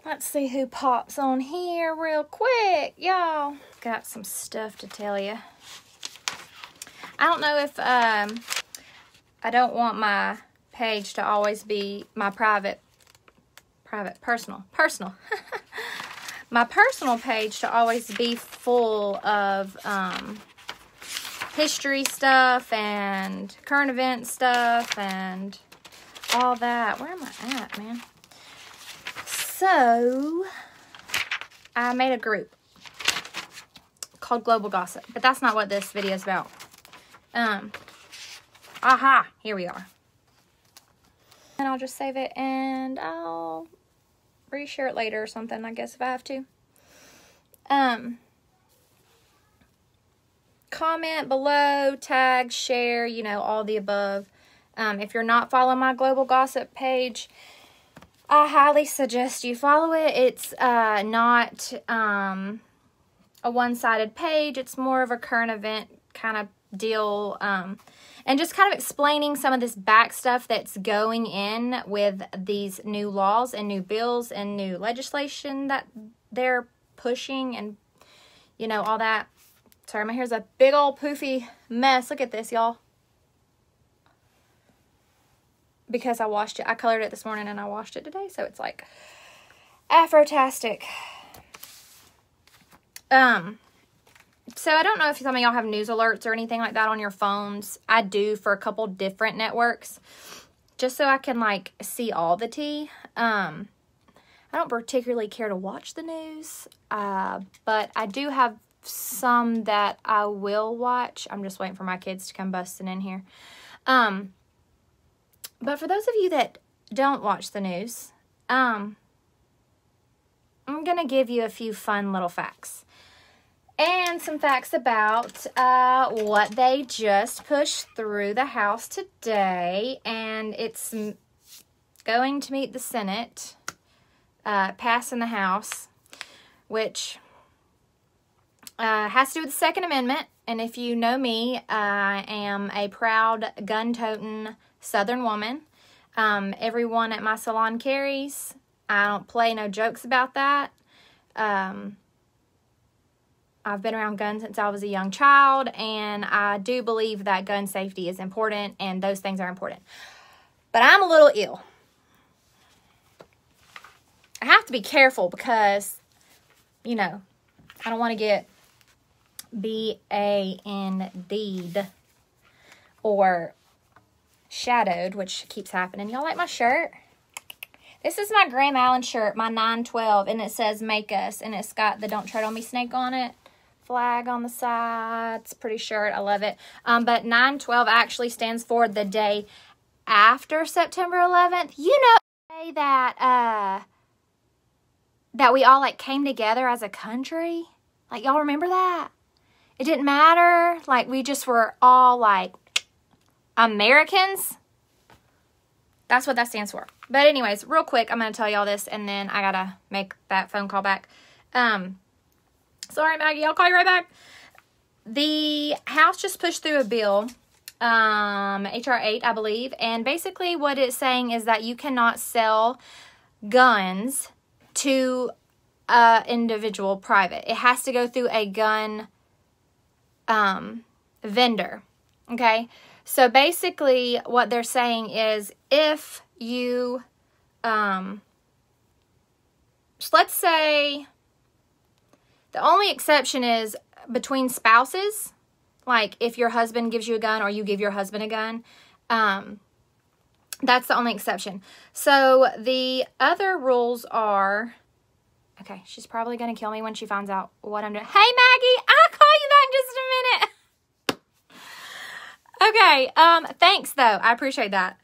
Let's see who pops on here real quick, y'all. Got some stuff to tell you. I don't know if, I don't want my page to always be my personal. My personal page to always be full of, history stuff and current event stuff and all that. Where am I at, man? So, I made a group called Global Gossip, but that's not what this video is about. Aha, here we are. And I'll just save it and I'll reshare it later or something, I guess, if I have to. Comment below, tag, share, you know, all the above. If you're not following my Global Gossip page, I highly suggest you follow it. It's not a one-sided page. It's more of a current event kind of deal, and just kind of explaining some of this back stuff that's going in with these new laws and new bills and new legislation that they're pushing and, you know, all that. Sorry, my hair's a big old poofy mess. Look at this, y'all. Because I washed it. I colored it this morning and I washed it today. So it's like Afro-tastic. So I don't know if some of y'all have news alerts or anything like that on your phones. I do for a couple different networks. Just so I can like see all the tea. I don't particularly care to watch the news. But I do have some that I will watch. I'm just waiting for my kids to come busting in here. But for those of you that don't watch the news, I'm going to give you a few fun little facts. And some facts about what they just pushed through the House today. And it's going to meet the Senate, passing the House, which has to do with the Second Amendment. And if you know me, I am a proud gun-toting Southern woman. Everyone at my salon carries. I don't play no jokes about that. I've been around guns since I was a young child, and I do believe that gun safety is important, and those things are important. But I'm a little ill. I have to be careful because, you know, I don't want to get B-A-N-D'd or shadowed, which keeps happening. Y'all like my shirt? This is my Graham Allen shirt, my 912, and it says "Make Us," and it's got the "Don't Tread on Me" snake on it. Flag on the side. It's a pretty shirt. I love it. But 9/12 actually stands for the day after September 11th. You know, the day that that we all like came together as a country. Like, y'all remember that? It didn't matter. Like, we just were all like Americans. That's what that stands for. But anyways, real quick, I'm going to tell y'all this, and then I got to make that phone call back. Sorry, Maggie, I'll call you right back. The House just pushed through a bill, H.R. 8, I believe, and basically what it's saying is that you cannot sell guns to individual private. It has to go through a gun vendor, okay? So basically what they're saying is if you, let's say, the only exception is between spouses, like if your husband gives you a gun or you give your husband a gun, that's the only exception. So the other rules are, okay, she's probably going to kill me when she finds out what I'm doing. Hey, Maggie, I'll call you back in just a minute. Okay, thanks though. I appreciate that.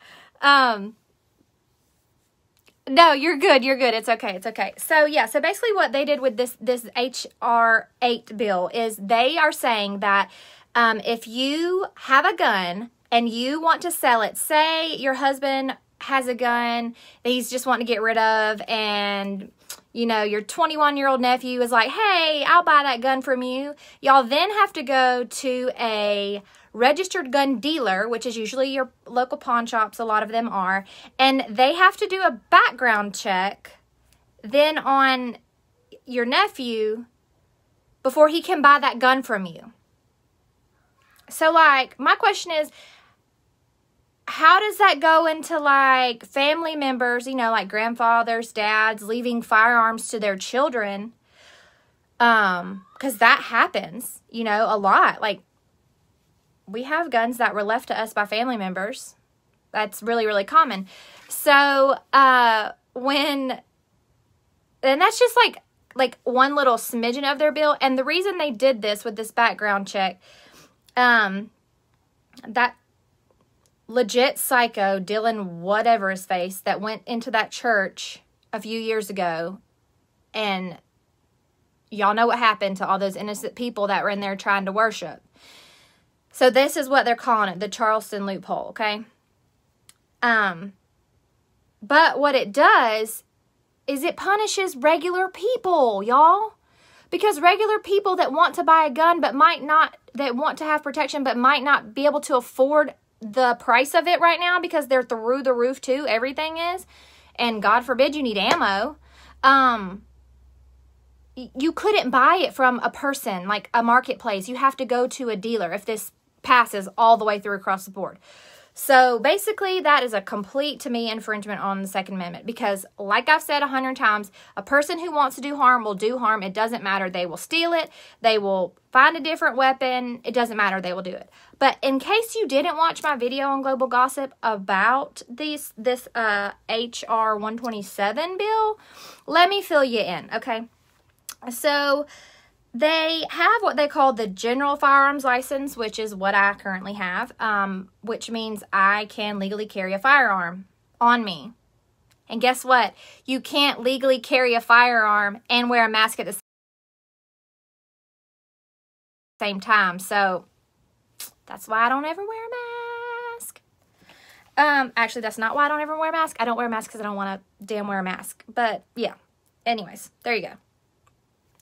No, you're good. You're good. It's okay. It's okay. So yeah, so basically what they did with this H.R. 8 bill is they are saying that if you have a gun and you want to sell it, say your husband has a gun that he's just wanting to get rid of, and you know, your 21-year-old nephew is like, hey, I'll buy that gun from you. Y'all then have to go to a registered gun dealer, which is usually your local pawn shops, a lot of them are, and they have to do a background check then on your nephew before he can buy that gun from you. So, like, my question is, how does that go into, like, family members, you know, like grandfathers, dads, leaving firearms to their children? Because that happens, you know, a lot. Like, we have guns that were left to us by family members. That's really, really common. So, and that's just like one little smidgen of their bill. And the reason they did this with this background check, that legit psycho, Dylan whatever his face, that went into that church a few years ago, and y'all know what happened to all those innocent people that were in there trying to worship. So this is what they're calling it, the Charleston loophole, okay? But what it does is it punishes regular people, y'all. Because regular people that want to buy a gun but might not, that want to have protection but might not be able to afford the price of it right now because they're through the roof too, everything is, and God forbid you need ammo, you couldn't buy it from a person, like a marketplace. You have to go to a dealer if this passes all the way through across the board. So basically that is a complete, to me, infringement on the Second Amendment because, like I've said 100 times, a person who wants to do harm will do harm. It doesn't matter. They will steal it. They will find a different weapon. It doesn't matter. They will do it. But in case you didn't watch my video on Global Gossip about this HR 127 bill, let me fill you in, okay? So they have what they call the general firearms license, which is what I currently have, which means I can legally carry a firearm on me. And guess what? You can't legally carry a firearm and wear a mask at the same time. So that's why I don't ever wear a mask. Actually, that's not why I don't ever wear a mask. I don't wear a mask because I don't want to damn wear a mask. But yeah, anyways, there you go.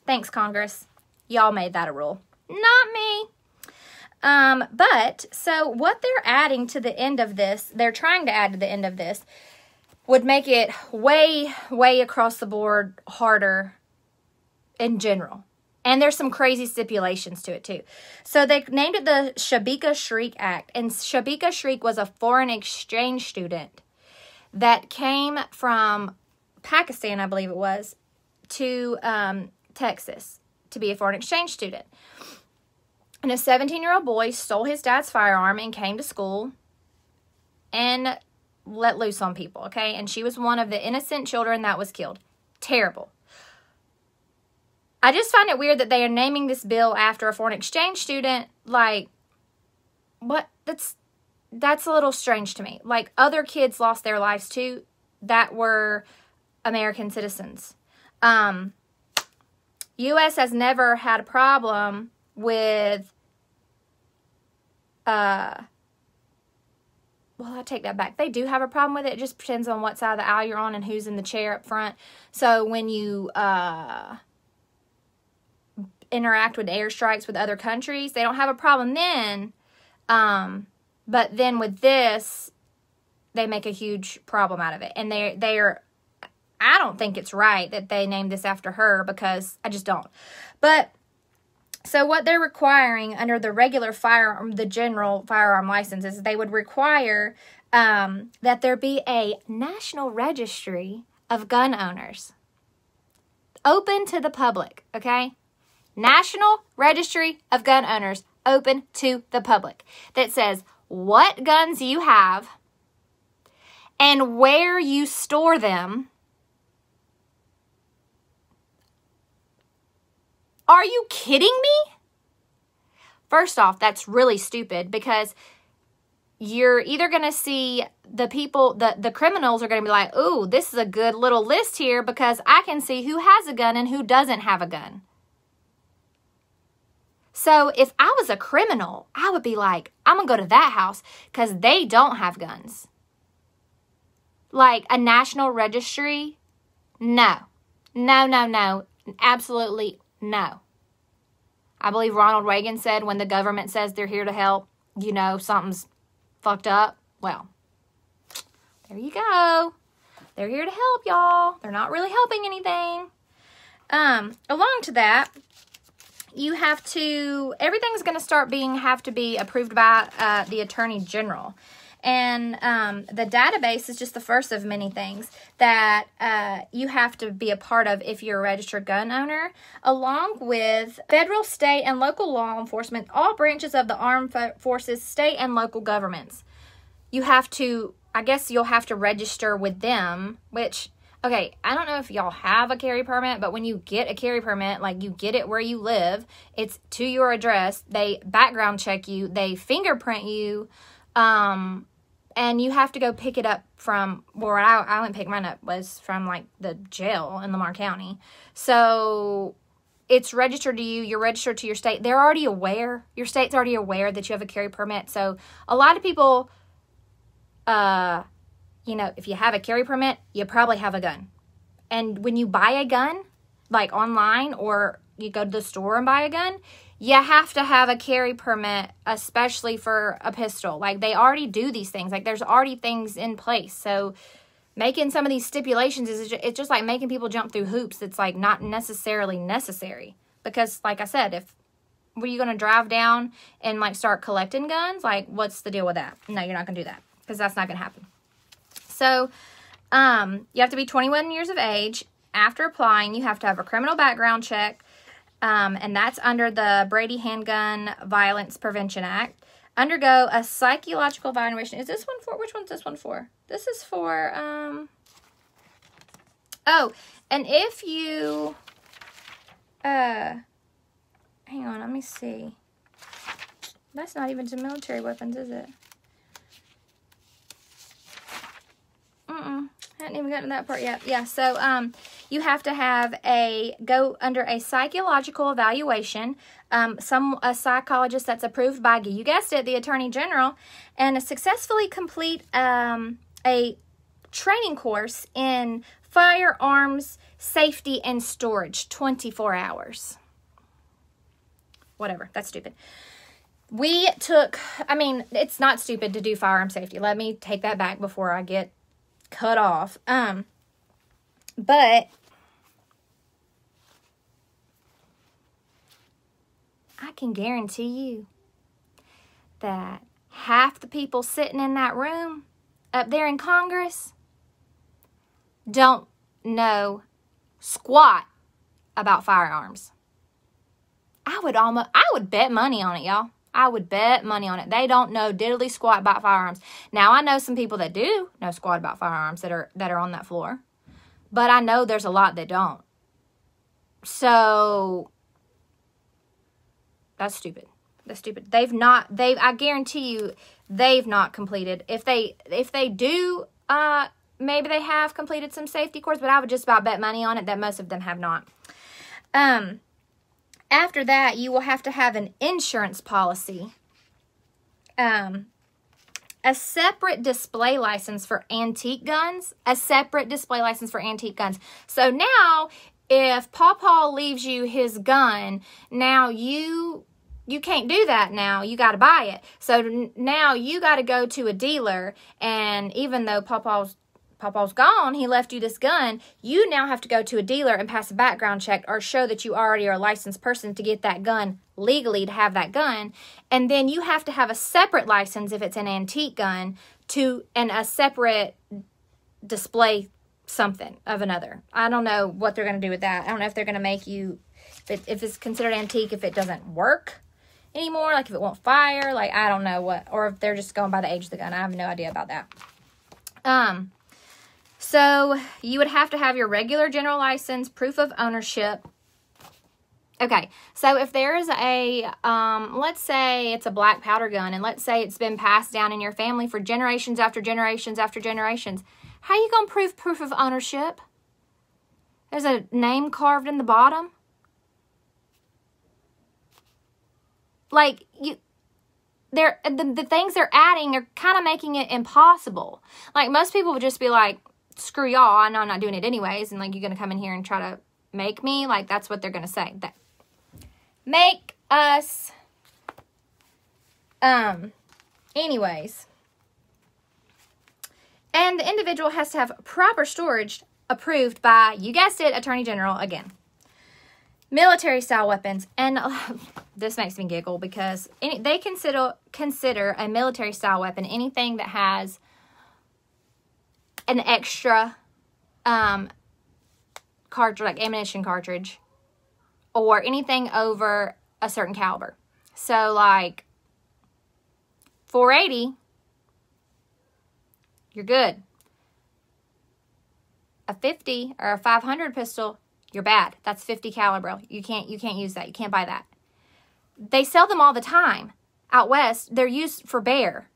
Thanks, Congress. Y'all made that a rule. Not me. But, so what they're adding to the end of this, they're trying to add to the end of this, would make it way, way across the board harder in general. And there's some crazy stipulations to it, too. So they named it the Shabika Shriek Act. And Shabika Shriek was a foreign exchange student that came from Pakistan, I believe it was, to Texas to be a foreign exchange student. And a 17-year-old boy stole his dad's firearm and came to school and let loose on people, okay? And she was one of the innocent children that was killed. Terrible. I just find it weird that they are naming this bill after a foreign exchange student. Like, what? That's a little strange to me. Like, other kids lost their lives too that were American citizens. U.S. has never had a problem with, well, I take that back. They do have a problem with it. It just depends on what side of the aisle you're on and who's in the chair up front. So when you interact with airstrikes with other countries, they don't have a problem then. But then with this, they make a huge problem out of it. And they are... I don't think it's right that they named this after her because I just don't. But, so what they're requiring under the regular firearm, the general firearm license, is they would require that there be a national registry of gun owners. Open to the public, okay? National Registry of Gun Owners, open to the public. That says what guns you have and where you store them. Are you kidding me? First off, that's really stupid because you're either going to see the people, the criminals are going to be like, ooh, this is a good little list here because I can see who has a gun and who doesn't have a gun. So if I was a criminal, I would be like, I'm going to go to that house because they don't have guns. Like a national registry? No. No, no, no. Absolutely no. I believe Ronald Reagan said when the government says they're here to help, you know, something's fucked up. Well, there you go. They're here to help y'all. They're not really helping anything. Along to that, you have to, everything's going to have to be approved by the Attorney General. And the database is just the first of many things that you have to be a part of if you're a registered gun owner, along with federal, state, and local law enforcement, all branches of the armed forces, state and local governments. You have to, I guess you'll have to register with them, which, okay, I don't know if y'all have a carry permit, but when you get a carry permit, like you get it where you live, it's to your address, they background check you, they fingerprint you, and you have to go pick it up from where I went pick mine up was from like the jail in Lamar County. So it's registered to you. You're registered to your state. They're already aware. Your state's already aware that you have a carry permit. So a lot of people, you know, if you have a carry permit, you probably have a gun. And when you buy a gun, like online or you go to the store and buy a gun, you have to have a carry permit, especially for a pistol. Like, they already do these things. Like, there's already things in place. So, making some of these stipulations, it's just like making people jump through hoops. It's, like, not necessarily necessary. Because, like I said, were you going to drive down and, like, start collecting guns? Like, what's the deal with that? No, you're not going to do that. Because that's not going to happen. So, you have to be 21 years of age. After applying, you have to have a criminal background check. And that's under the Brady Handgun Violence Prevention Act. Undergo a psychological evaluation. Is this one for, which one's this one for? This is for, oh, and if you, hang on, let me see. That's not even to military weapons, is it? Hadn't even gotten to that part yet. Yeah, so you have to go under a psychological evaluation. A psychologist that's approved by, you guessed it, the Attorney General, and successfully complete a training course in firearms safety and storage, 24 hours. Whatever, that's stupid. We took, I mean, it's not stupid to do firearm safety. Let me take that back before I get cut off. But I can guarantee you that half the people sitting in that room up there in Congress don't know squat about firearms. I would bet money on it, y'all. I would bet money on it. They don't know diddly squat about firearms. Now, I know some people that do know squat about firearms that are on that floor. But I know there's a lot that don't. So, that's stupid. That's stupid. I guarantee you, they've not completed. If they do, maybe they have completed some safety course, but I would just about bet money on it that most of them have not. After that, you will have to have an insurance policy, a separate display license for antique guns, So now, if Pawpaw leaves you his gun, now you can't do that now. You got to buy it. So now you got to go to a dealer, and even though Pawpaw's gone, he left you this gun, you now have to go to a dealer and pass a background check or show that you already are a licensed person to get that gun legally, to have that gun. And then you have to have a separate license if it's an antique gun and a separate display something of another. I don't know what they're going to do with that. I don't know if they're going to make you, if it's considered antique, if it doesn't work anymore, like if it won't fire, like I don't know what, or if they're just going by the age of the gun. I have no idea about that. So, you would have to have your regular general license, proof of ownership. Okay, so if there's let's say it's a black powder gun, and let's say it's been passed down in your family for generations after generations after generations, how you going to prove proof of ownership? There's a name carved in the bottom. Like, the things they're adding are kind of making it impossible. Like, most people would just be like, screw y'all, I know I'm not doing it anyways, and like, you're going to come in here and try to make me, like, that's what they're going to say. That make us, anyways, And the individual has to have proper storage approved by, you guessed it, Attorney General again. Military style weapons. And this makes me giggle because they consider a military style weapon anything that has an extra cartridge, like ammunition cartridge, or anything over a certain caliber. So like 480, you're good. A 50 or a 500 pistol, you're bad. That's 50 caliber. You can't use that. You can't buy that. They sell them all the time. Out west, they're used for bear.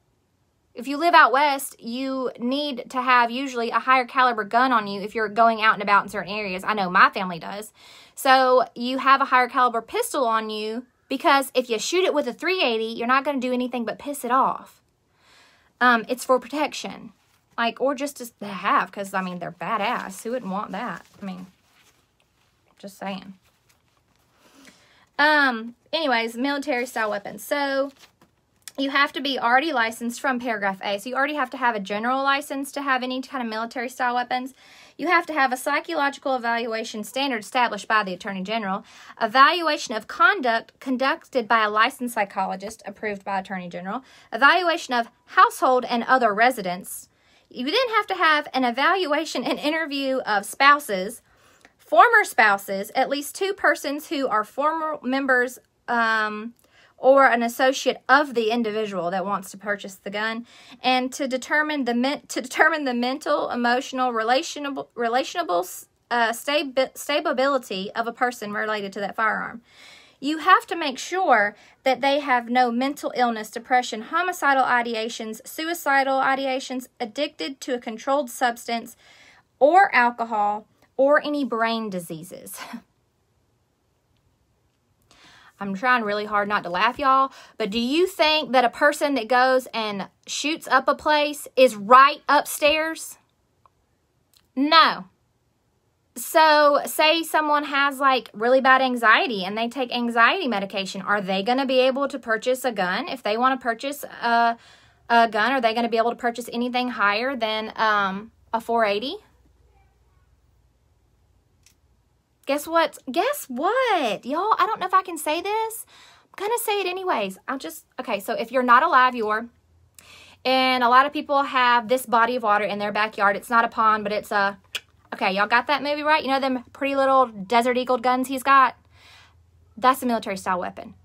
If you live out west, you need to have usually a higher caliber gun on you if you're going out and about in certain areas. I know my family does. So you have a higher caliber pistol on you because if you shoot it with a 380, you're not going to do anything but piss it off. It's for protection. Like, or just to have, because, I mean, they're badass. Who wouldn't want that? I mean, just saying. Anyways, military style weapons. So you have to be already licensed from paragraph A. So you already have to have a general license to have any kind of military style weapons. You have to have a psychological evaluation standard established by the Attorney General, evaluation of conduct conducted by a licensed psychologist approved by Attorney General, evaluation of household and other residents. You then have to have an evaluation and interview of spouses, former spouses, at least 2 persons who are former members or an associate of the individual that wants to purchase the gun, and to determine the mental, emotional, relationable stability of a person related to that firearm. You have to make sure that they have no mental illness, depression, homicidal ideations, suicidal ideations, addicted to a controlled substance or alcohol, or any brain diseases. I'm trying really hard not to laugh, y'all, but do you think that a person that goes and shoots up a place is right upstairs? No. So, say someone has, like, really bad anxiety and they take anxiety medication. Are they going to be able to purchase a gun? If they want to purchase a gun, are they going to be able to purchase anything higher than a 480? Guess what? Guess what? Y'all, I don't know if I can say this. I'm going to say it anyways. Okay, so if you're not a live viewer, and a lot of people have this body of water in their backyard. It's not a pond, but it's a... Okay, y'all got that movie right? You know them pretty little Desert Eagle guns he's got? That's a military style weapon.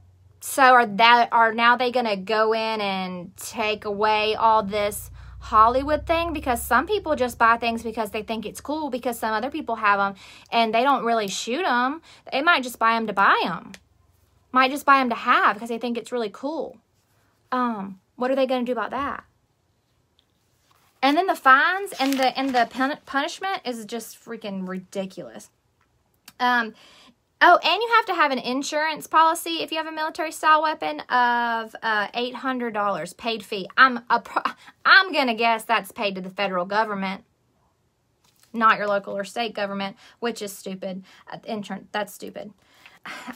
So are now they going to go in and take away all this Hollywood thing? Because some people just buy things because they think it's cool because some other people have them and they don't really shoot them. They might just buy them to buy them. Might just buy them to have because they think it's really cool. What are they going to do about that? And then the fines and the punishment is just freaking ridiculous. Oh, and you have to have an insurance policy if you have a military style weapon of $800 paid fee. I'm gonna guess that's paid to the federal government, not your local or state government, which is stupid. Insurance, that's stupid.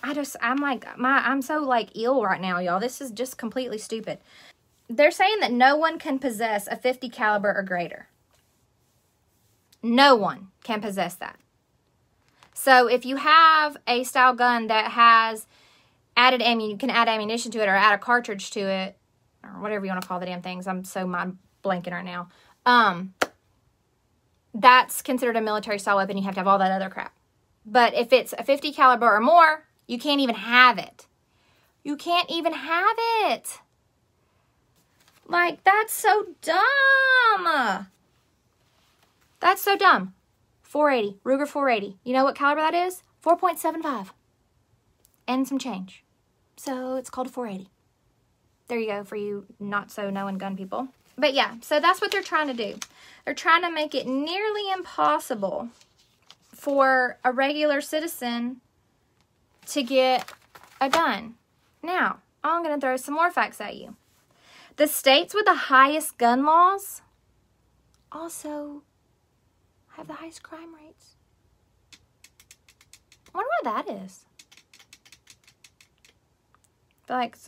I'm so like ill right now, y'all. This is just completely stupid. They're saying that no one can possess a 50 caliber or greater. No one can possess that. So if you have a style gun that has added ammunition, you can add ammunition to it or add a cartridge to it, or whatever you want to call the damn things. I'm so mind blanking right now. That's considered a military style weapon. You have to have all that other crap. But if it's a 50 caliber or more, you can't even have it. You can't even have it. Like, that's so dumb. That's so dumb. 480, Ruger 480. You know what caliber that is? 4.75. And some change. So it's called a 480. There you go for you not so knowing gun people. But yeah, so that's what they're trying to do. They're trying to make it nearly impossible for a regular citizen to get a gun. Now, I'm going to throw some more facts at you. The states with the highest gun laws also have the highest crime rates. I wonder what that is. Like,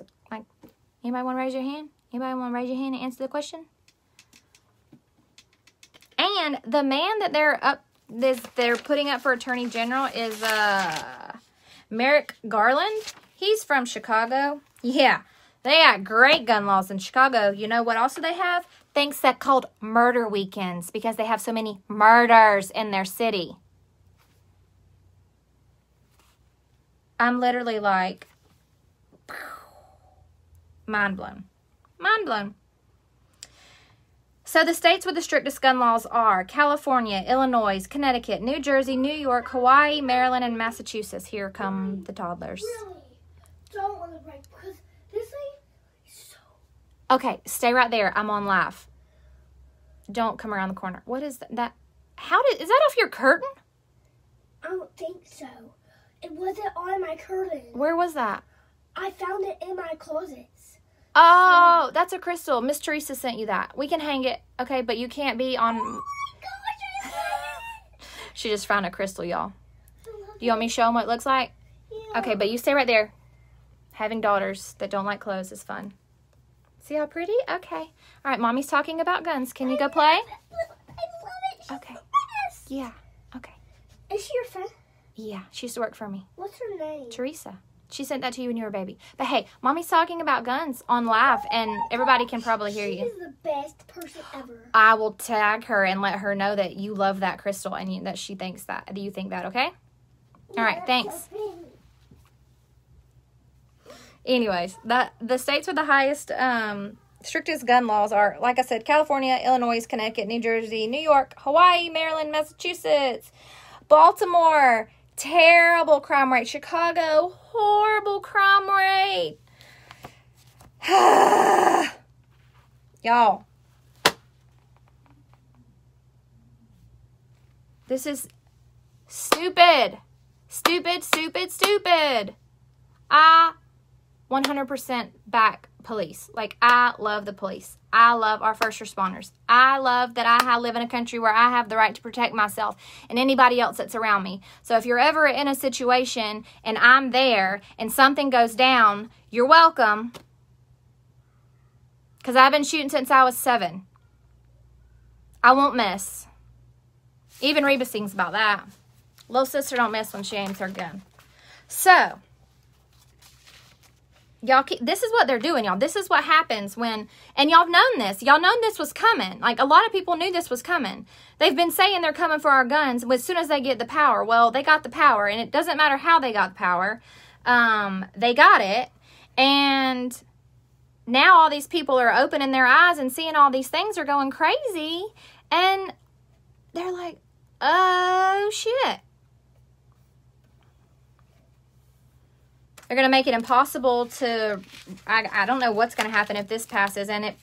anybody want to raise your hand? Anybody want to raise your hand and answer the question? And the man that they're putting up for Attorney General is Merrick Garland. He's from Chicago. Yeah, they got great gun laws in Chicago. You know what also they have? Things that called murder weekends because they have so many murders in their city. I'm literally like, mind blown. Mind blown. So the states with the strictest gun laws are California, Illinois, Connecticut, New Jersey, New York, Hawaii, Maryland, and Massachusetts. Here come the toddlers. Really? Don't want to break because this thing is so... Okay, stay right there. I'm on live. Don't come around the corner. What is that? Is that off your curtain? I don't think so. It wasn't on my curtain. Where was that? I found it in my closets. Oh, that's a crystal. Miss Teresa sent you that. We can hang it. Okay, but you can't be on... Oh my gosh, She just found a crystal, y'all. Do you want me to show them what it looks like? yeah. Okay, but you stay right there. Having daughters that don't like clothes is fun. See how pretty? Okay. All right, Mommy's talking about guns. Can you go play? I love it. She's Okay. the best. Yeah. Okay. Is she your friend? Yeah, she used to work for me. What's her name? Teresa. She sent that to you when you were a baby. But hey, Mommy's talking about guns on live, and everybody can probably hear you. She is the best person ever. I will tag her and let her know that you love that crystal and that she thinks that. Do you think that, okay? All right, thanks. Anyways, the states with the highest, strictest gun laws are, like I said, California, Illinois, Connecticut, New Jersey, New York, Hawaii, Maryland, Massachusetts, Baltimore, terrible crime rate, Chicago, horrible crime rate. Y'all, this is stupid. Stupid, stupid, stupid. I 100% back police. Like, I love the police. I love our first responders. I love that I live in a country where I have the right to protect myself and anybody else that's around me. So if you're ever in a situation and I'm there and something goes down, you're welcome. Because I've been shooting since I was 7. I won't miss. Even Reba sings about that. Little sister don't miss when she aims her gun. So, y'all, this is what they're doing, y'all. This is what happens when, and y'all have known this. Y'all known this was coming. Like, a lot of people knew this was coming. They've been saying they're coming for our guns as soon as they get the power. Well, they got the power, and it doesn't matter how they got the power. They got it, and now all these people are opening their eyes and seeing all these things are going crazy, and they're like, oh, shit. They're going to make it impossible to, I don't know what's going to happen if this passes. And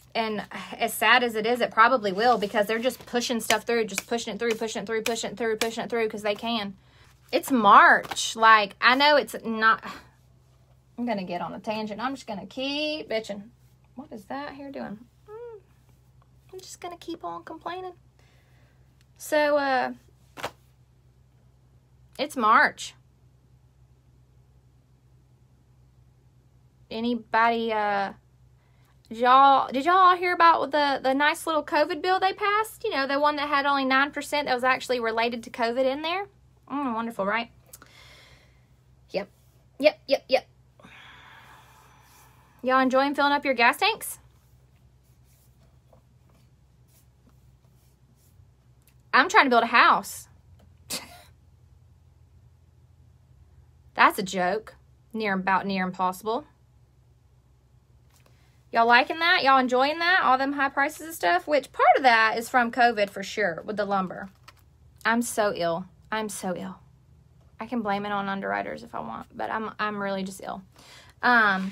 as sad as it is, it probably will, because they're just pushing stuff through, just pushing it through, pushing it through, pushing it through, pushing it through, because they can. It's March. Like, I know it's not, I'm going to get on a tangent. I'm just going to keep bitching. What is that here doing? I'm just going to keep on complaining. So, it's March. Anybody, did y'all all hear about the nice little COVID bill they passed? You know, the one that had only 9% that was actually related to COVID in there? Wonderful, right? Yep. Y'all enjoying filling up your gas tanks? I'm trying to build a house. That's a joke. Near impossible. Y'all liking that? Y'all enjoying that? All them high prices and stuff? Which part of that is from COVID for sure, with the lumber. I'm so ill. I'm so ill. I can blame it on underwriters if I want, but I'm really just ill. I'm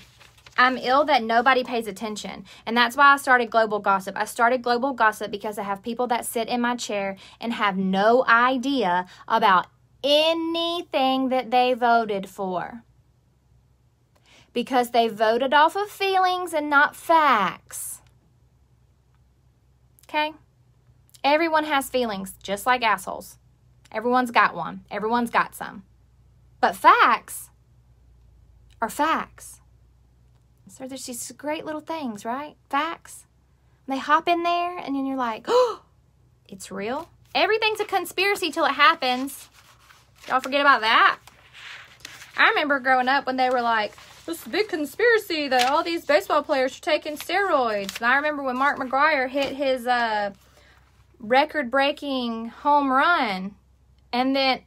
ill that nobody pays attention. And that's why I started Global Gossip. I started Global Gossip because I have people that sit in my chair and have no idea about anything that they voted for. Because they voted off of feelings and not facts. Okay? Everyone has feelings, just like assholes. Everyone's got one. Everyone's got some. But facts are facts. So there's these great little things, right? Facts. And they hop in there, and then you're like, oh, it's real? Everything's a conspiracy till it happens. Y'all forget about that? I remember growing up when they were like, this is a big conspiracy that all these baseball players are taking steroids. And I remember when Mark McGwire hit his record-breaking home run. And then,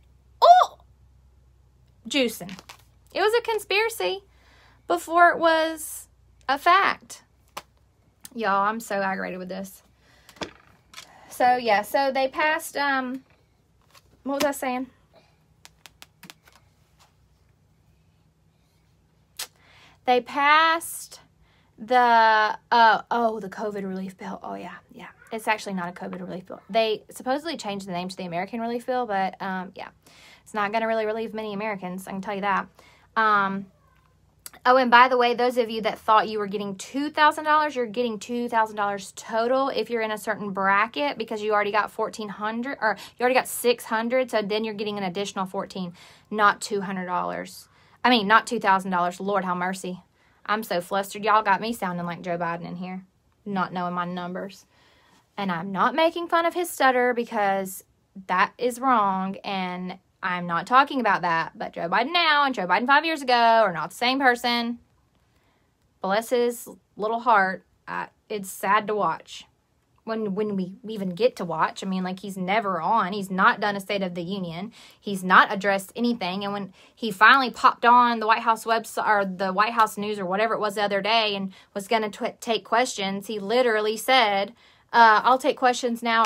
juicing. It was a conspiracy before it was a fact. Y'all, I'm so aggravated with this. So, yeah. So, they passed, what was I saying? They passed the, the COVID relief bill. Oh, yeah. Yeah. It's actually not a COVID relief bill. They supposedly changed the name to the American relief bill, but, yeah. It's not going to really relieve many Americans. I can tell you that. Oh, and by the way, those of you that thought you were getting $2,000, you're getting $2,000 total if you're in a certain bracket because you already got $1,400 or you already got $600. So then you're getting an additional $1,400, not $200. I mean, not $2,000. Lord, have mercy. I'm so flustered. Y'all got me sounding like Joe Biden in here, not knowing my numbers. And I'm not making fun of his stutter because that is wrong. And I'm not talking about that. But Joe Biden now and Joe Biden 5 years ago are not the same person. Bless his little heart. It's sad to watch. When we even get to watch. I mean, like, he's never on. He's not done a State of the Union. He's not addressed anything. And when he finally popped on the White House website or the White House News or whatever it was the other day and was going to take questions, he literally said, I'll take questions now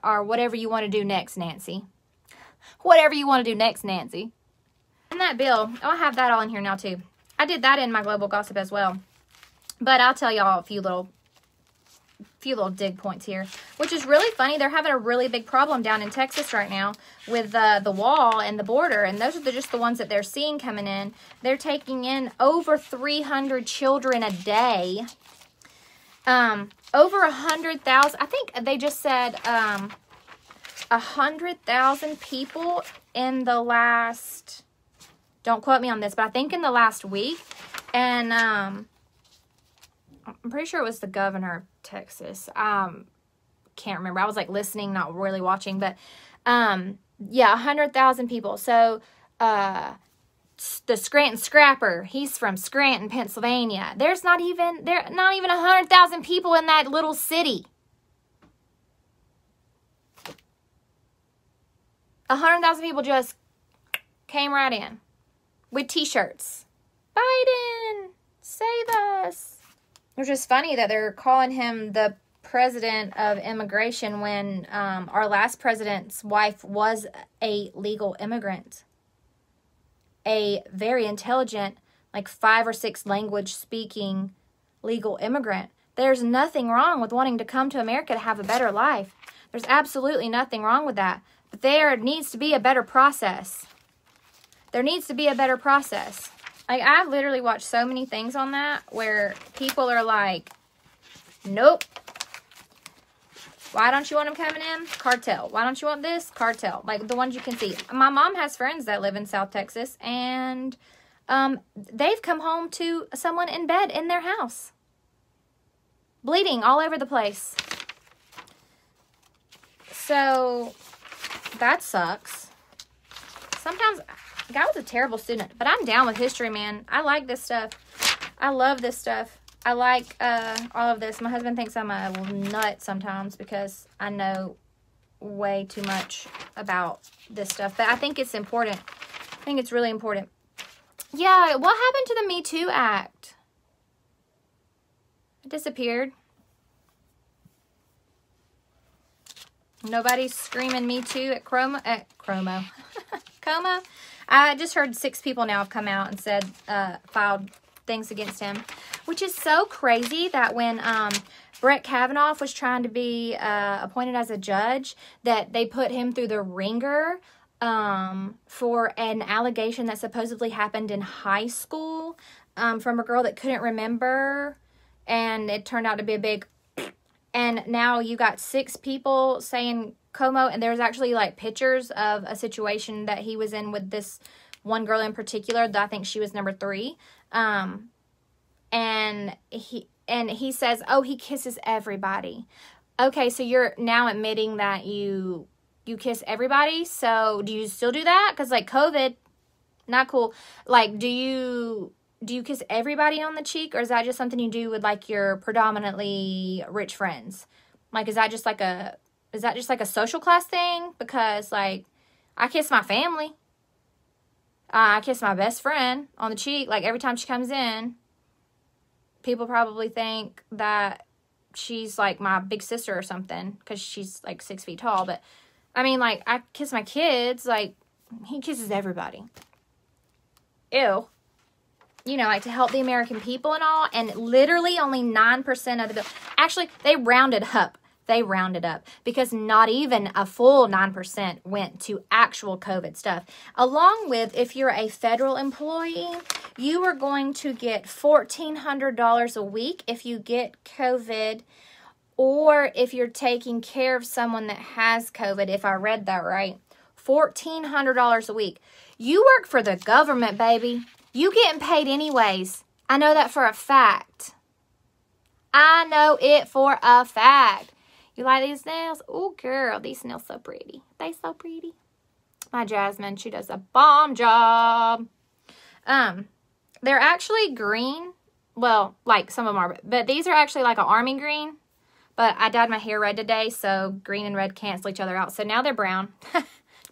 or whatever you want to do next, Nancy. Whatever you want to do next, Nancy. And that bill, I'll have that all in here now, too. I did that in my Global Gossip as well. But I'll tell y'all a few little dig points here, which is really funny. They're having a really big problem down in Texas right now with the wall and the border, and those are just the ones that they're seeing coming in. They're taking in over 300 children a day. Over 100,000. I think they just said 100,000 people in the last, don't quote me on this, but I think in the last week. And I'm pretty sure it was the governor of Texas. Can't remember. I was like listening, not really watching, but yeah, 100,000 people. So the Scranton Scrapper, he's from Scranton, Pennsylvania. There's not even 100,000 people in that little city. 100,000 people just came right in with t-shirts. Biden, save us. Which is funny that they're calling him the president of immigration when our last president's wife was a legal immigrant. A very intelligent, like 5 or 6 language speaking legal immigrant. There's nothing wrong with wanting to come to America to have a better life. There's absolutely nothing wrong with that. But there needs to be a better process. There needs to be a better process. Like, I've literally watched so many things on that where people are like, nope. Why don't you want them coming in? Cartel. Why don't you want this? Cartel. Like the ones you can see. My mom has friends that live in South Texas, and they've come home to someone in bed in their house. Bleeding all over the place. So, that sucks. Sometimes, I was a terrible student, but I'm down with history, man. I like this stuff. I love this stuff. I like all of this. My husband thinks I'm a nut sometimes because I know way too much about this stuff. But I think it's important. I think it's really important. Yeah, what happened to the Me Too Act? It disappeared. Nobody's screaming Me Too at Como. I just heard 6 people now have come out and said, filed things against him, which is so crazy that when Brett Kavanaugh was trying to be appointed as a judge, that they put him through the ringer for an allegation that supposedly happened in high school from a girl that couldn't remember, and it turned out to be a big. And now you got 6 people saying Como, and there's actually like pictures of a situation that he was in with this one girl in particular. That I think she was number 3. And he says, oh, he kisses everybody. Okay, so you're now admitting that you you kiss everybody. So do you still do that? Because like COVID, not cool. Like, do you kiss everybody on the cheek, or is that just something you do with like your predominantly rich friends? Like, is that just like a social class thing? Because like, I kiss my family. I kiss my best friend on the cheek. Like, every time she comes in, people probably think that she's like my big sister or something because she's like 6 feet tall. But I mean, like, I kiss my kids. Like, he kisses everybody. Ew. You know, like, to help the American people and all. And literally only 9% of the bill. Actually, they rounded up. They rounded up because not even a full 9% went to actual COVID stuff. Along with, if you're a federal employee, you are going to get $1,400 a week if you get COVID, or if you're taking care of someone that has COVID, if I read that right. $1,400 a week. You work for the government, baby. You getting paid anyways. I know that for a fact. I know it for a fact. You like these nails? Oh, girl, these nails so pretty. They so pretty. My Jasmine, she does a bomb job. They're actually green. Well, like some of them are, but these are actually like an army green. But I dyed my hair red today, so green and red cancel each other out. So now they're brown,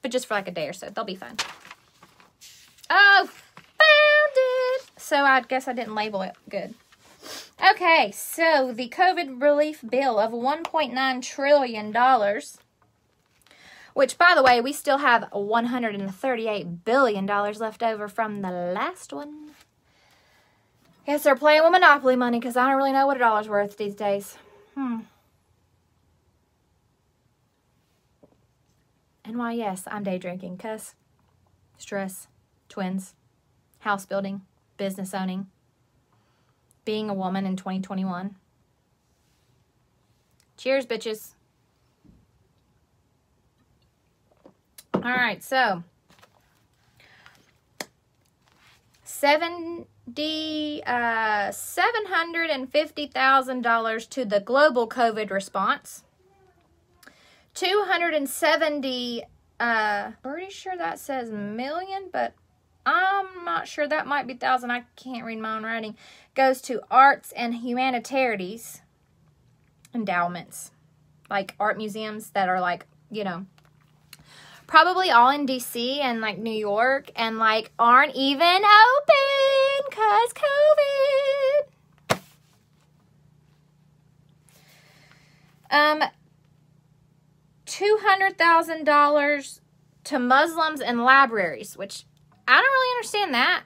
but just for like a day or so. They'll be fine. Oh, found it. So I guess I didn't label it good. Okay, so the COVID relief bill of $1.9 trillion, which, by the way, we still have $138 billion left over from the last one. Guess they're playing with Monopoly money because I don't really know what a dollar's worth these days. And why, yes, I'm day drinking because stress, twins, house building, business owning. Being a woman in 2021. Cheers, bitches. All right, so $750,000 to the global COVID response. 270. Pretty sure that says million, but I'm not sure. That might be thousand. I can't read my own writing. Goes to arts and humanitarities endowments, like art museums that are like, you know, probably all in DC and like New York, and like aren't even open because COVID. $200,000 to Muslims and libraries, which I don't really understand that.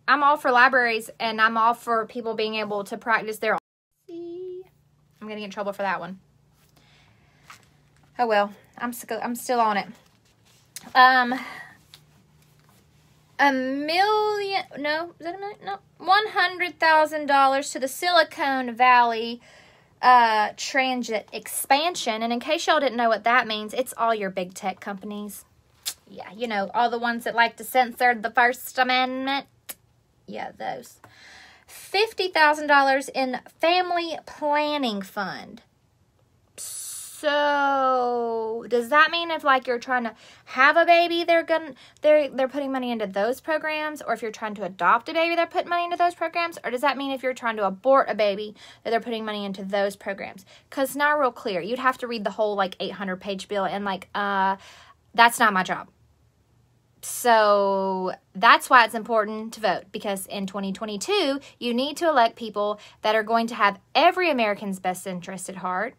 I'm all for libraries, and I'm all for people being able to practice their... I'm going to get in trouble for that one. Oh, well. I'm still on it. $1 million... No, is that $1 million? No. $100,000 to the Silicon Valley transit expansion. And in case y'all didn't know what that means, it's all your big tech companies. Yeah, you know, all the ones that like to censor the First Amendment. Yeah, those. $50,000 in family planning fund. So, does that mean if like you're trying to have a baby, they're putting money into those programs? Or if you're trying to adopt a baby, they're putting money into those programs? Or does that mean if you're trying to abort a baby, that they're putting money into those programs? Because it's not real clear. You'd have to read the whole like 800-page bill, and like, that's not my job. So that's why it's important to vote, because in 2022, you need to elect people that are going to have every American's best interest at heart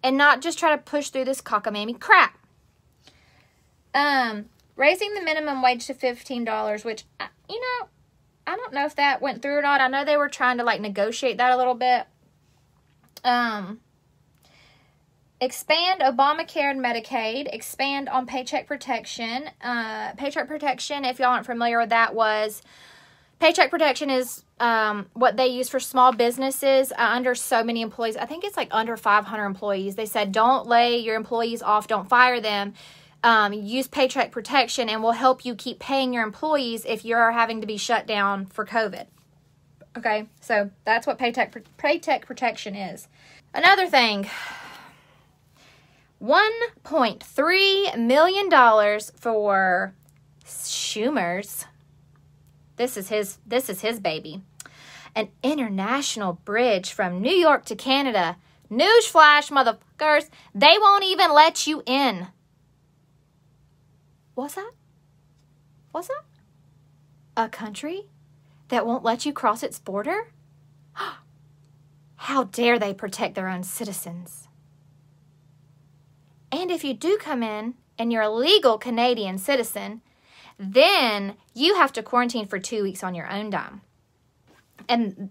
and not just try to push through this cockamamie crap. Raising the minimum wage to $15, which, you know, I don't know if that went through or not. I know they were trying to like negotiate that a little bit. Expand Obamacare and Medicaid. Expand on Paycheck Protection. Paycheck Protection, if y'all aren't familiar with that, Paycheck Protection is what they use for small businesses under so many employees. I think it's like under 500 employees. They said don't lay your employees off. Don't fire them. Use Paycheck Protection, and we'll help you keep paying your employees if you're having to be shut down for COVID. Okay, so that's what Paycheck Protection is. Another thing. $1.3 million for Schumer's. This is his baby. An international bridge from New York to Canada. Newsflash, motherfuckers. They won't even let you in. What's that? What's that? A country that won't let you cross its border? How dare they protect their own citizens? And if you do come in and you're a legal Canadian citizen, then you have to quarantine for 2 weeks on your own dime. And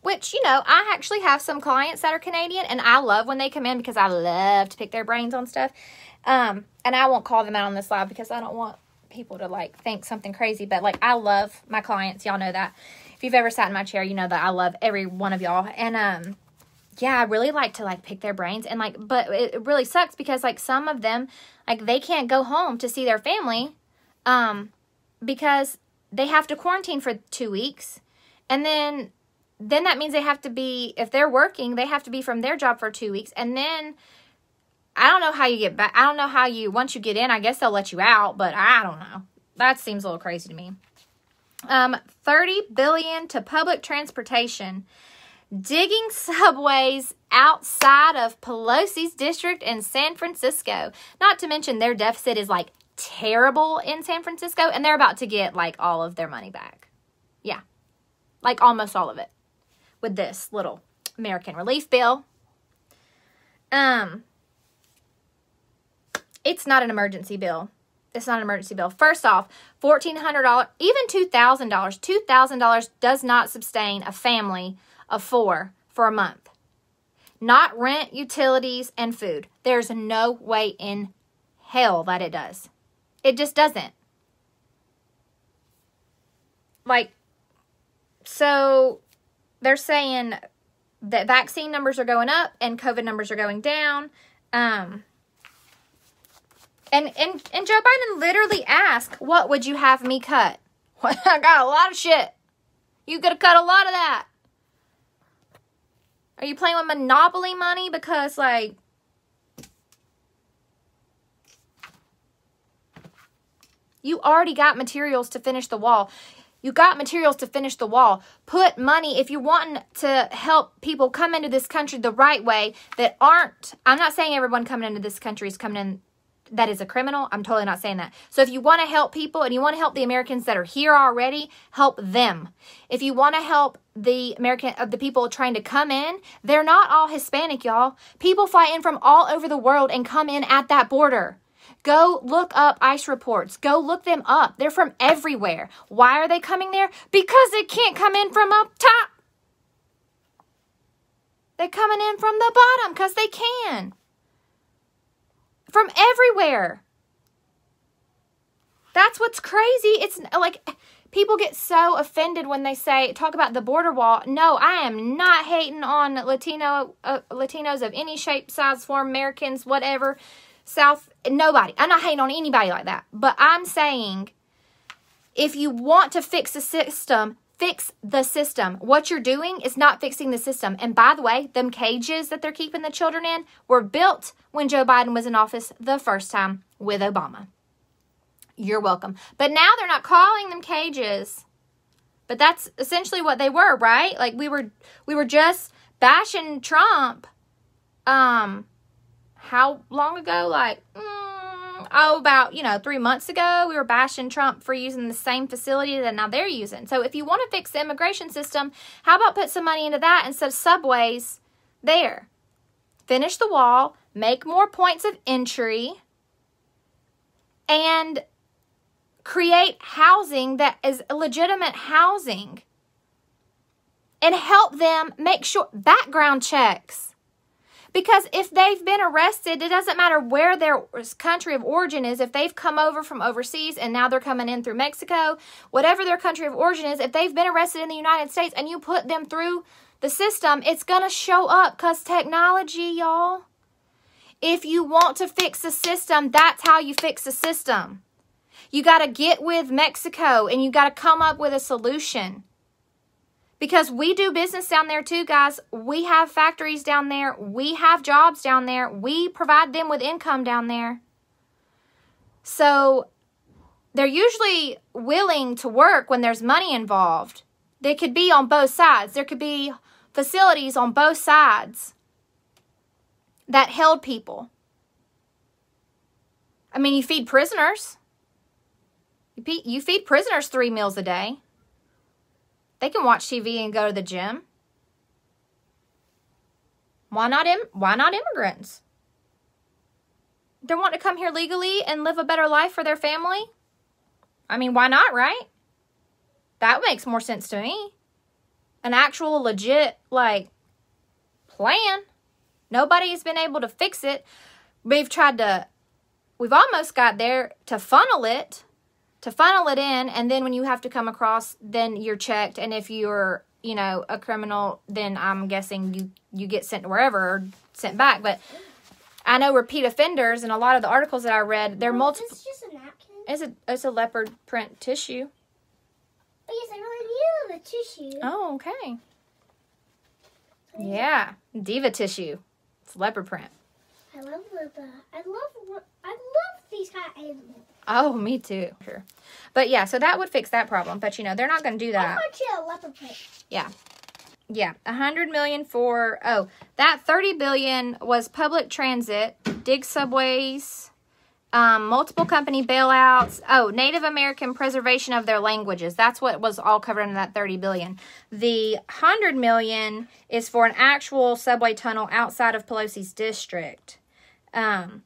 which, you know, I actually have some clients that are Canadian, and I love when they come in because I love to pick their brains on stuff. And I won't call them out on this live because I don't want people to, like, think something crazy. But, like, I love my clients. Y'all know that. If you've ever sat in my chair, you know that I love every one of y'all. And, yeah, I really like to, like, pick their brains. And, like, but it really sucks because, like, some of them, like, they can't go home to see their family because they have to quarantine for 2 weeks. And then that means they have to be, if they're working, they have to be from their job for 2 weeks. And then I don't know how you get back. I don't know how you, once you get in, I guess they'll let you out, but I don't know. That seems a little crazy to me. $30 billion to public transportation. Digging subways outside of Pelosi's district in San Francisco. Not to mention their deficit is like terrible in San Francisco, and they're about to get like all of their money back. Yeah. Like almost all of it. With this little American relief bill. It's not an emergency bill. It's not an emergency bill. First off, $1,400, even $2,000. $2,000 does not sustain a family of 4 for a month. Not rent, utilities, and food. There's no way in hell that it does. It just doesn't. Like, so they're saying that vaccine numbers are going up and COVID numbers are going down. And Joe Biden literally asked, what would you have me cut? I got a lot of shit. You could have cut a lot of that. Are you playing with Monopoly money? Because, like, you already got materials to finish the wall. You got materials to finish the wall. Put money, if you're wanting to help people come into this country the right way that aren't, I'm not saying everyone coming into this country is coming in that is a criminal. I'm totally not saying that. So if you want to help people and you want to help the Americans that are here already, help them. If you want to help the people trying to come in, they're not all Hispanic, y'all. People fly in from all over the world and come in at that border. Go look up ICE reports. Go look them up. They're from everywhere. Why are they coming there? Because they can't come in from up top. They're coming in from the bottom because they can. From everywhere. That's what's crazy. It's like people get so offended when they talk about the border wall. No, I am not hating on Latinos of any shape, size, form, Americans, whatever. South, nobody. I'm not hating on anybody like that. But I'm saying, if you want to fix the system, fix the system. What you're doing is not fixing the system. And by the way, them cages that they're keeping the children in were built when Joe Biden was in office the first time with Obama. You're welcome. But now they're not calling them cages. But that's essentially what they were, right? Like we were just bashing Trump. How long ago? Like, about, 3 months ago, we were bashing Trump for using the same facility that now they're using. So if you want to fix the immigration system, how about put some money into that instead of subways there? Finish the wall, make more points of entry, and create housing that is legitimate housing. And help them make sure, background checks. Because if they've been arrested, it doesn't matter where their country of origin is. If they've come over from overseas and now they're coming in through Mexico, whatever their country of origin is, if they've been arrested in the United States and you put them through the system, it's going to show up because technology, y'all. If you want to fix the system, that's how you fix the system. You got to get with Mexico and you got to come up with a solution. Because we do business down there too, guys. We have factories down there. We have jobs down there. We provide them with income down there. So they're usually willing to work when there's money involved. They could be on both sides. There could be facilities on both sides that held people. I mean, you feed prisoners. You feed prisoners 3 meals a day. They can watch TV and go to the gym. Why not immigrants? They want to come here legally and live a better life for their family? I mean, why not, right? That makes more sense to me. An actual legit, like, plan. Nobody's been able to fix it. We've almost got there to funnel it in, and then when you have to come across, then you're checked, and if you're, you know, a criminal, then I'm guessing you get sent wherever or sent back. But I know repeat offenders, and a lot of the articles that I read, they're multiple. Is this just a napkin? It's a leopard print tissue. Oh, yes, I really needed the tissue. Oh, okay. Yeah, diva tissue. It's leopard print. I love these kind of animals. Oh, me too. Sure. But yeah, so that would fix that problem. But you know, they're not going to do that. I want you a leopard print. Yeah. Yeah. $100 million for, that $30 billion was public transit, dig subways, multiple company bailouts. Oh, Native American preservation of their languages. That's what was all covered in that $30 billion. The $100 million is for an actual subway tunnel outside of Pelosi's district. And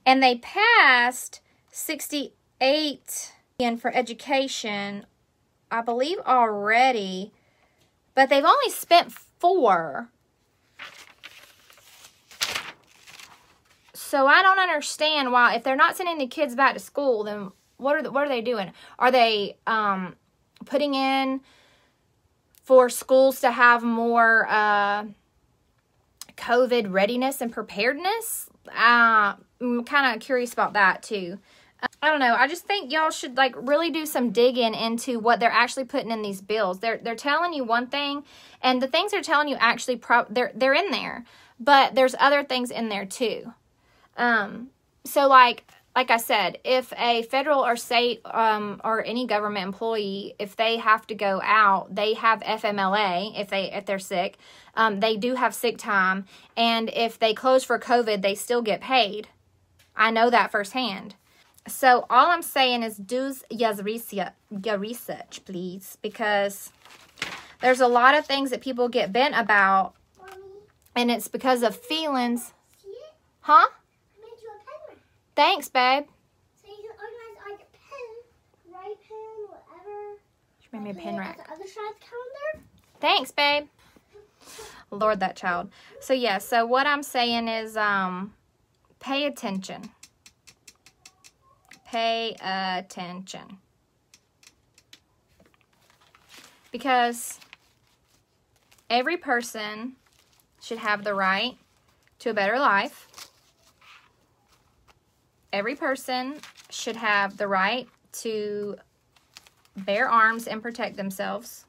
they passed $68 million for education, I believe, already, but they've only spent $4 million. So I don't understand why, if they're not sending the kids back to school, then what are they doing? Are they putting in for schools to have more COVID readiness and preparedness? I'm kind of curious about that too. I don't know. I just think y'all should like really do some digging into what they're actually putting in these bills. They're telling you one thing, and the things they're telling you actually they're in there, but there's other things in there too. So like I said, if a federal or state or any government employee, if they have to go out, they have FMLA if they're sick. They do have sick time, and if they close for COVID, they still get paid. I know that firsthand. So all I'm saying is do your research, please, because there's a lot of things that people get bent about, Mommy, and it's because of feelings. see it? Huh? I made you a pen rack. Thanks, babe. So you can organize all your pen, right pen, whatever. She made me a pen rack. On the other side of the calendar. Thanks, babe. Lord, that child. So, yeah. So, what I'm saying is pay attention. Pay attention. Because every person should have the right to a better life. Every person should have the right to bear arms and protect themselves.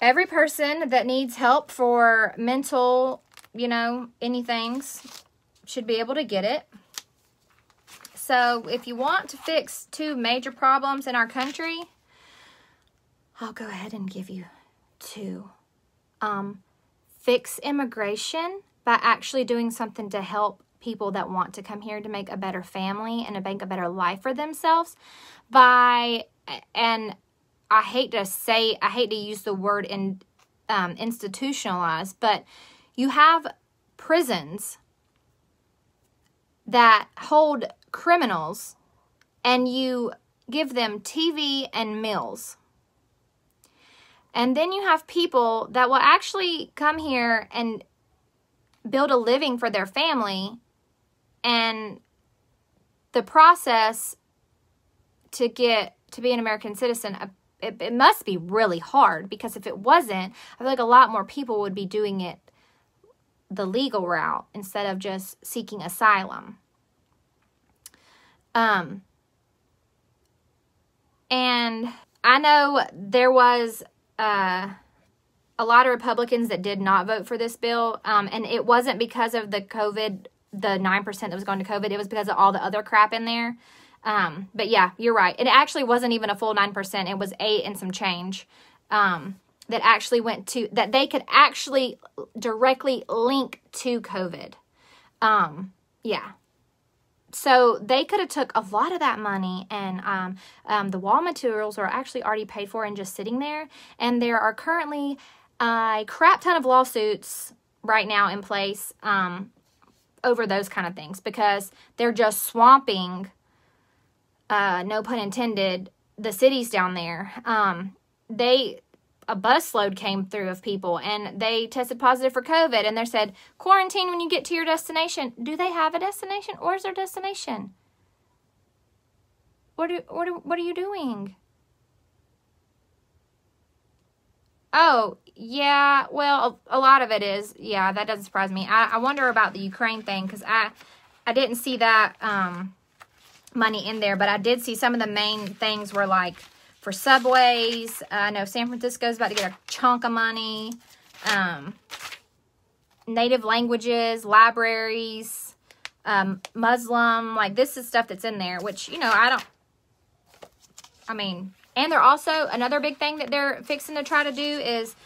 Every person that needs help for mental, anything should be able to get it. So if you want to fix 2 major problems in our country, I'll go ahead and give you 2. Fix immigration by actually doing something to help people that want to come here to make a better family and to make a better life for themselves. And I hate to use the word institutionalized, but you have prisons that hold criminals, and you give them TV and meals. And then you have people that will actually come here and build a living for their family, and the process to get to be an American citizen, it must be really hard, because if it wasn't, I feel like a lot more people would be doing it the legal route instead of just seeking asylum. And I know there was a lot of Republicans that did not vote for this bill, and it wasn't because of the COVID, the 9% that was going to COVID. It was because of all the other crap in there. But yeah, you're right. It actually wasn't even a full 9%. It was 8 and some change that actually went to, that they could actually directly link to COVID. Yeah. So they could have took a lot of that money, and the wall materials are actually already paid for and just sitting there. And there are currently a crap ton of lawsuits right now in place over those kind of things, because they're just swamping, no pun intended, the cities down there. A busload came through of people, and they tested positive for COVID, and they said, quarantine when you get to your destination. Do they have a destination? Where's their destination? What are you doing? Oh, yeah, well, a lot of it is. Yeah, that doesn't surprise me. I wonder about the Ukraine thing, because I didn't see that money in there, but I did see some of the main things were like for subways. I know San Francisco's about to get a chunk of money. Native languages, libraries, Muslim, like this is stuff that's in there, which, you know, and they're also, another big thing that they're fixing to try to do is,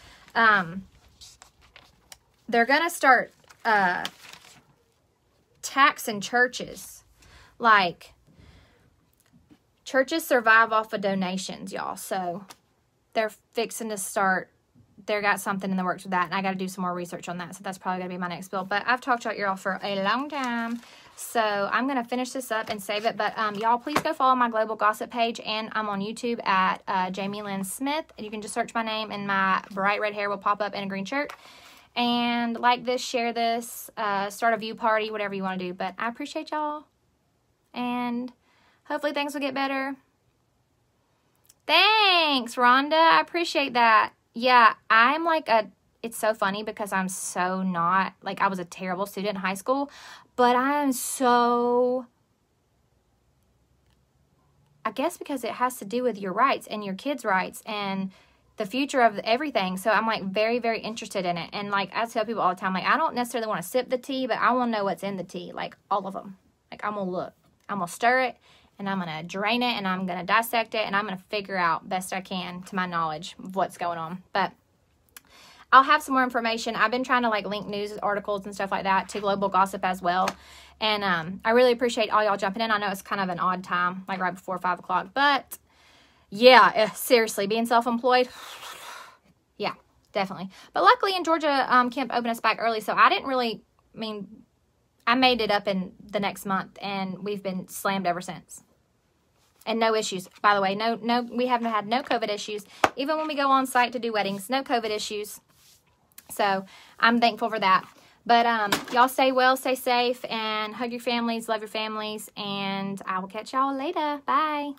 they're going to start, taxing churches. Like, churches survive off of donations, y'all. So they're fixing to start, they got something in the works with that. And I got to do some more research on that. So that's probably going to be my next bill. But I've talked to y'all for a long time. So I'm going to finish this up and save it. But y'all, please go follow my Global Gossip page. And I'm on YouTube at Jamilyn Smith. And you can just search my name, and my bright red hair will pop up in a green shirt. And like this, share this, start a view party, whatever you want to do. But I appreciate y'all. And hopefully things will get better. Thanks, Rhonda. I appreciate that. Yeah, I'm like it's so funny because I'm so not, like, I was a terrible student in high school, but I am so, I guess because it has to do with your rights and your kids' rights and the future of everything. So I'm like very, very interested in it. And like I tell people all the time, like, I don't necessarily want to sip the tea, but I want to know what's in the tea, like all of them. Like, I'm going to look, I'm going to stir it, and I'm going to drain it, and I'm going to dissect it, and I'm going to figure out best I can to my knowledge of what's going on. But I'll have some more information. I've been trying to like link news articles and stuff like that to Global Gossip as well. And I really appreciate all y'all jumping in. I know it's kind of an odd time, like right before 5 o'clock. But yeah, seriously, being self-employed, yeah, definitely. But luckily in Georgia, camp opened us back early, so I didn't really, I made it up in the next month, and we've been slammed ever since. And no issues, by the way. No, we haven't had no COVID issues. Even when we go on site to do weddings, no COVID issues. So I'm thankful for that. But y'all stay well, stay safe, and hug your families, love your families, and I will catch y'all later. Bye.